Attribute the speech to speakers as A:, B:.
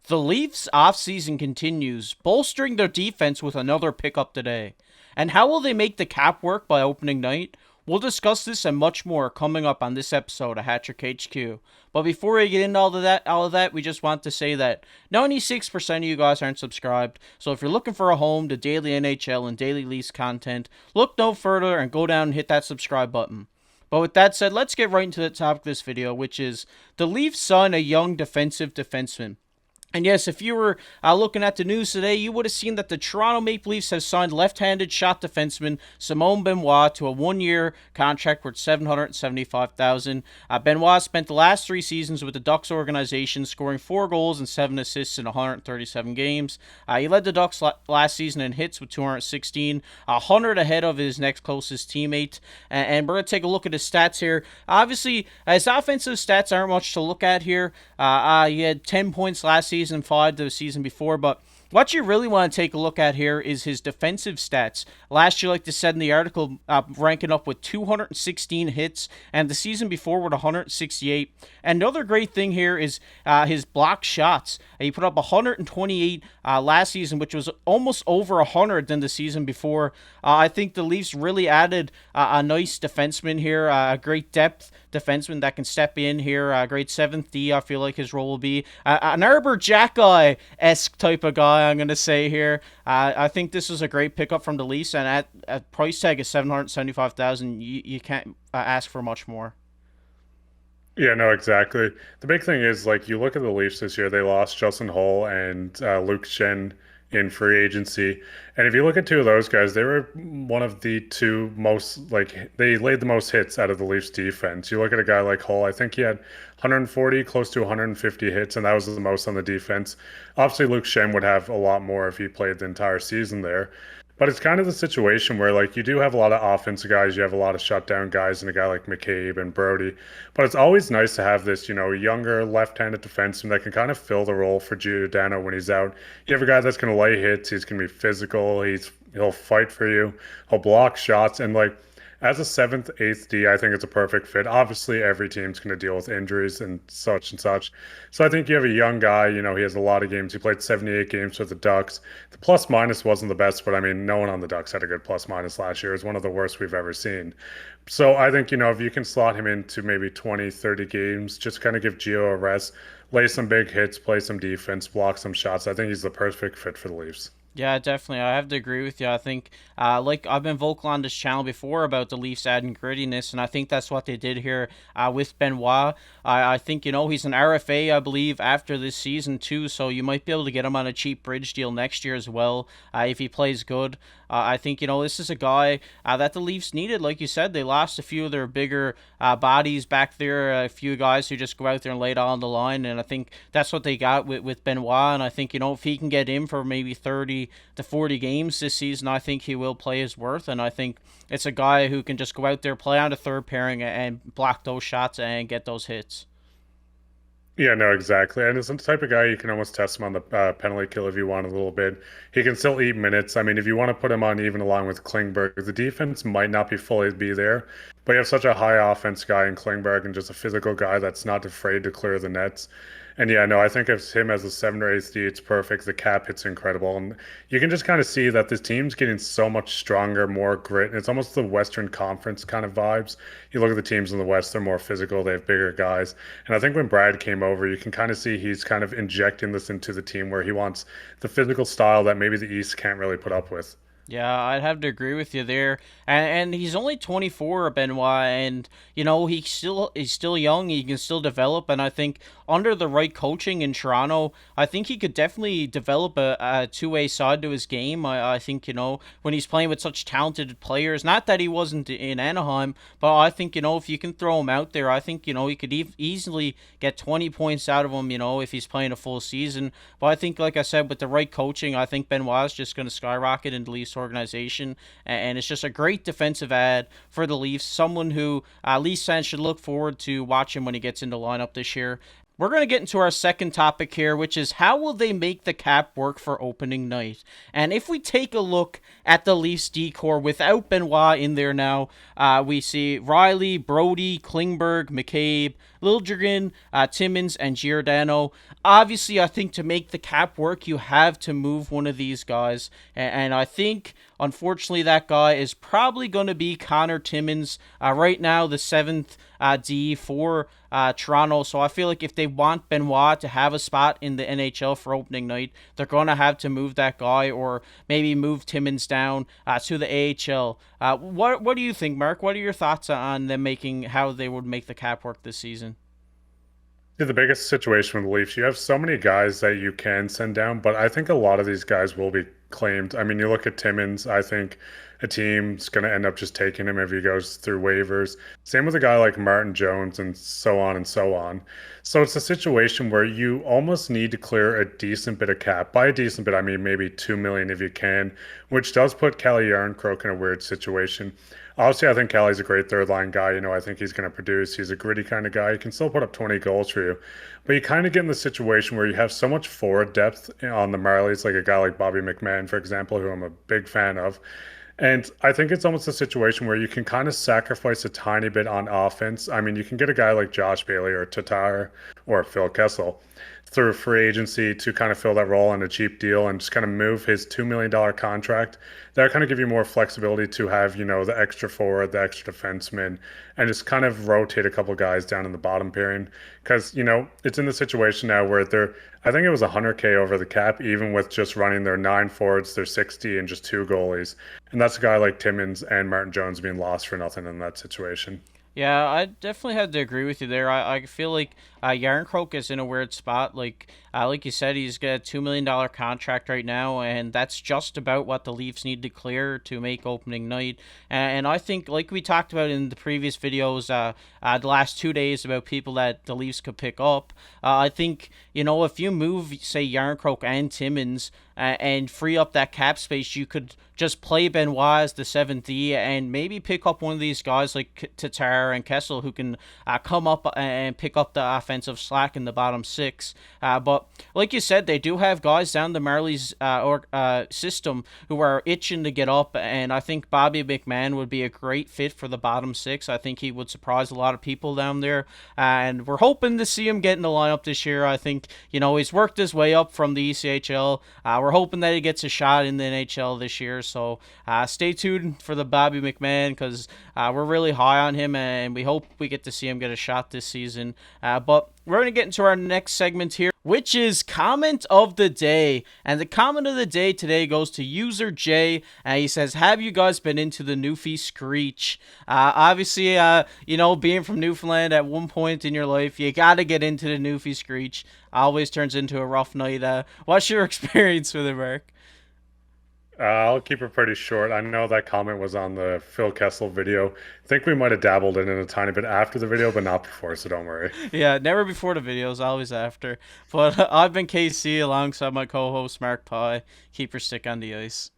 A: The Leafs' offseason continues, bolstering their defense with another pickup today. And how will they make the cap work by opening night? We'll discuss this and much more coming up on this episode of Hattrick HQ. But before we get into all of that, we just want to say that 96% of you guys aren't subscribed. So if you're looking for a home to daily NHL and daily Leafs content, look no further and go down and hit that subscribe button. But with that said, let's get right into the topic of this video, which is the Leafs sign a young defenseman. And yes, if you were looking at the news today, you would have seen that the Toronto Maple Leafs have signed left-handed shot defenseman Simon Benoit to a one-year contract worth $775,000. Benoit spent the last 3 seasons with the Ducks organization, scoring 4 goals and 7 assists in 137 games. He led the Ducks last season in hits with 216, 100 ahead of his next closest teammate. And we're going to take a look at his stats here. Obviously, his offensive stats aren't much to look at here. He had 10 points last season, 5 the season before, but what you really want to take a look at here is his defensive stats. Last year, like they said in the article, ranking up with 216 hits, and the season before with 168. And another great thing here is his block shots. He put up 128 last season, which was almost over 100 than the season before. I think the Leafs really added a nice defenseman here, a great depth defenseman that can step in here. A great 7th D, I feel like his role will be. An Arbor Jackeye-esque type of guy, I'm going to say here. I think this is a great pickup from the Leafs, and at price tag of $775,000, you can't ask for much more.
B: Yeah, no, exactly. The big thing is, like, you look at the Leafs this year, they lost Justin Hull and Luke Shen in free agency. And if you look at two of those guys, they were one of the two most, like, they laid the most hits out of the Leafs defense. You look at a guy like Hull, I think he had 140, close to 150 hits, and that was the most on the defense. Obviously, Luke Shen would have a lot more if he played the entire season there. But it's kind of the situation where, like, you do have a lot of offensive guys, you have a lot of shutdown guys, and a guy like McCabe and Brody. But it's always nice to have this, younger left-handed defenseman that can kind of fill the role for Giordano when he's out. You have a guy that's going to lay hits, he's going to be physical, he'll fight for you, he'll block shots, and like as a 7th, 8th D, I think it's a perfect fit. Obviously, every team's going to deal with injuries and such and such. So I think you have a young guy, he has a lot of games. He played 78 games with the Ducks. The plus minus wasn't the best, but I mean, no one on the Ducks had a good plus minus last year. It was one of the worst we've ever seen. So I think, if you can slot him into maybe 20, 30 games, just kind of give Gio a rest, lay some big hits, play some defense, block some shots. I think he's the perfect fit for the Leafs.
A: Yeah, definitely. I have to agree with you. I think, like I've been vocal on this channel before about the Leafs adding grittiness, and I think that's what they did here with Benoit. I think, he's an RFA, I believe, after this season too, so you might be able to get him on a cheap bridge deal next year as well if he plays good. I think, this is a guy that the Leafs needed. Like you said, they lost a few of their bigger bodies back there, a few guys who just go out there and lay it on the line, and I think that's what they got with Benoit, and I think, if he can get in for maybe 30 to 40 games this season, I think he will play his worth, and I think it's a guy who can just go out there, play on the third pairing, and block those shots and get those hits.
B: Yeah, no, exactly. And it's the type of guy you can almost test him on the penalty kill if you want a little bit. He can still eat minutes. I mean, if you want to put him on even along with Klingberg, the defense might not be fully be there, but you have such a high offense guy in Klingberg and just a physical guy that's not afraid to clear the nets. And yeah, no, I think of him as a 7 or 8 D, it's perfect. The cap hit's incredible. And you can just kind of see that this team's getting so much stronger, more grit. And it's almost the Western Conference kind of vibes. You look at the teams in the West, they're more physical, they have bigger guys. And I think when Brad came over, you can kind of see he's kind of injecting this into the team where he wants the physical style that maybe the East can't really put up with.
A: Yeah, I'd have to agree with you there. And he's only 24, Benoit, and he's still young. He can still develop, and I think under the right coaching in Toronto, I think he could definitely develop a two-way side to his game. I think when he's playing with such talented players, not that he wasn't in Anaheim, but I think if you can throw him out there, I think he could easily get 20 points out of him. If he's playing a full season. But I think, like I said, with the right coaching, I think Benoit's just going to skyrocket in the Leafs organization, and it's just a great defensive ad for the Leafs. Someone who Leafs fans should look forward to watching when he gets into lineup this year. We're going to get into our second topic here, which is how will they make the cap work for opening night? And if we take a look at the Leafs decor without Benoit in there now, we see Riley, Brody, Klingberg, McCabe, Liljegren, Timmins, and Giordano. Obviously, I think to make the cap work, you have to move one of these guys, and I think, unfortunately, that guy is probably going to be Connor Timmins. Right now, the seventh D for Toronto. So I feel like if they want Benoit to have a spot in the NHL for opening night, they're going to have to move that guy, or maybe move Timmins down to the AHL. What do you think, Mark? What are your thoughts on them making how they would make the cap work this season?
B: Yeah, the biggest situation with the Leafs, you have so many guys that you can send down, but I think a lot of these guys will be claimed. I mean, you look at Timmins, I think a team's going to end up just taking him if he goes through waivers. Same with a guy like Martin Jones and so on and so on. So it's a situation where you almost need to clear a decent bit of cap. By a decent bit, I mean maybe 2 million if you can, which does put Calle Yarncroke in a weird situation. Obviously, I think Callie's a great third line guy. I think he's going to produce. He's a gritty kind of guy. He can still put up 20 goals for you. But you kind of get in the situation where you have so much forward depth on the Marlies, like a guy like Bobby McMahon, for example, who I'm a big fan of. And I think it's almost a situation where you can kind of sacrifice a tiny bit on offense. I mean, you can get a guy like Josh Bailey or Tatar or Phil Kessel through free agency to kind of fill that role on a cheap deal and just kind of move his $2 million contract. That kind of give you more flexibility to have, the extra forward, the extra defenseman, and just kind of rotate a couple guys down in the bottom pairing. Because, it's in the situation now where I think it was 100K over the cap, even with just running their 9 forwards, their 60, and just 2 goalies. And that's a guy like Timmins and Martin Jones being lost for nothing in that situation.
A: Yeah, I definitely had to agree with you there. I feel like Yarncroke is in a weird spot. Like you said, he's got a $2 million contract right now, and that's just about what the Leafs need to clear to make opening night. And I think, like we talked about in the previous videos, the last 2 days about people that the Leafs could pick up. I think if you move, say, Yarncroke and Timmins, and free up that cap space, you could just play Benoit as the 7th D and maybe pick up one of these guys like Tatar and Kessel who can come up and pick up the offensive slack in the bottom 6. But like you said, they do have guys down the Marlies system who are itching to get up, and I think Bobby McMahon would be a great fit for the bottom 6. I think he would surprise a lot of people down there, and we're hoping to see him get in the lineup this year. I think, he's worked his way up from the ECHL. We're hoping that he gets a shot in the NHL this year, so stay tuned for the Bobby McMahon, because we're really high on him, and we hope we get to see him get a shot this season. But we're going to get into our next segment here, which is Comment of the Day. And the comment of the day today goes to User J. And he says, have you guys been into the Newfie Screech? Obviously, being from Newfoundland at one point in your life, you got to get into the Newfie Screech. Always turns into a rough night. What's your experience with it, Mark?
B: I'll keep it pretty short. I know that comment was on the Phil Kessel video. I think we might have dabbled in it a tiny bit after the video, but not before, so don't worry.
A: Yeah, never before the videos, always after. But I've been KC alongside my co-host Mark Pye. Keep your stick on the ice.